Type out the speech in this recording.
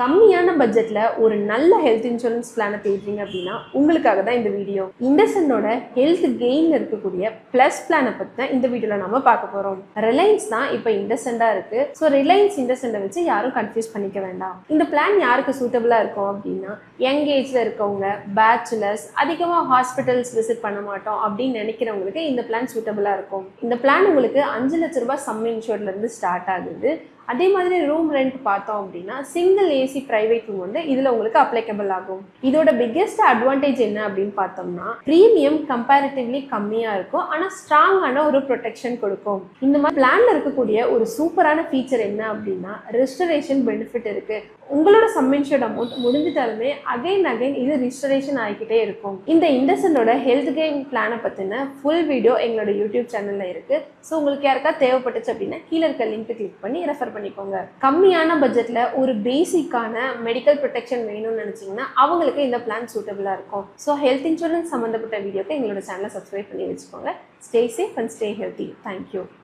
கம்மியான பட்ஜெட்ல ஒரு நல்ல ஹெல்த் இன்சூரன்ஸ் பிளானை தேடுறீங்க அப்படின்னா உங்களுக்காக தான் இந்த வீடியோ. இண்டஸ்இண்டோட ஹெல்த் கெயின்ல இருக்கக்கூடிய பிளஸ் பிளானை பத்தி தான் இந்த வீடியோல நம்ம பார்க்க போறோம். ரிலையன்ஸ் தான் இப்போ இண்டஸ்இண்டா இருக்கு. ஸோ ரிலையன்ஸ் இண்டஸ்இண்டை வச்சு யாரும் கன்ஃபியூஸ் பண்ணிக்க வேண்டாம். இந்த பிளான் யாருக்கு சூட்டபிளா இருக்கும் அப்படின்னா யங் ஏஜ்ல இருக்கவங்க, பேச்சுலர்ஸ், அதிகமாக ஹாஸ்பிட்டல்ஸ் விசிட் பண்ண மாட்டோம் அப்படின்னு நினைக்கிறவங்களுக்கு இந்த பிளான் சூட்டபிளா இருக்கும். இந்த பிளான் உங்களுக்கு 5 லட்ச ரூபாய் சம் இன்சூர்ட்ல இருந்து ஸ்டார்ட் ஆகுது. அதே மாதிரி ரூம் ரெண்ட் பார்த்தோம் அப்படின்னா சிங்கிள் ஏசி பிரைவேட் ரூம் வந்து இதுல உங்களுக்கு அப்ளைக்கபிள் ஆகும். இதோட பிக்கெஸ்ட் அட்வான்டேஜ் என்ன அப்படின்னு பார்த்தோம்னா பிரீமியம் கம்பேரிட்டிவ்லி கம்மியா இருக்கும், ஆனா ஸ்ட்ராங்கான ஒரு ப்ரொடெக்ஷன் கொடுக்கும். இந்த மாதிரி பிளான்ல இருக்கக்கூடிய ஒரு சூப்பரான ஃபீச்சர் என்ன அப்படின்னா ரெஸ்டரேஷன் பெனிஃபிட் இருக்கு. உங்களோட சம் இன்சூர்ட் அமௌண்ட் முடிஞ்சிட்டாலுமே அகைன் இது ரிஸ்டரேஷன் ஆகிக்கிட்டே இருக்கும். இந்த இண்டஸ்இண்டோட ஹெல்த் கெயின் பிளானை பத்தின ஃபுல் வீடியோ எங்களோட யூடியூப் சேனல்ல இருக்கு. ஸோ உங்களுக்கு யாருக்கா தேவைப்பட்டுச்சு அப்படின்னா கீழே இருக்க லிங்க் கிளிக் பண்ணி ரெஃபர் பண்ணிக்கோங்க. கம்மியான பட்ஜெட்ல ஒரு பேசிக்கான மெடிக்கல் ப்ரொடெக்ஷன் வேணும்னு நினைச்சீங்கன்னா அவங்களுக்கு இந்த பிளான் சூட்டபிளா இருக்கும். ஸோ ஹெல்த் இன்சூரன்ஸ் சம்பந்தப்பட்ட வீடியோக்கு எங்களோட சேனலை சப்ஸ்கிரைப் பண்ணி வச்சுக்கோங்க. Stay safe and stay healthy. Thank you.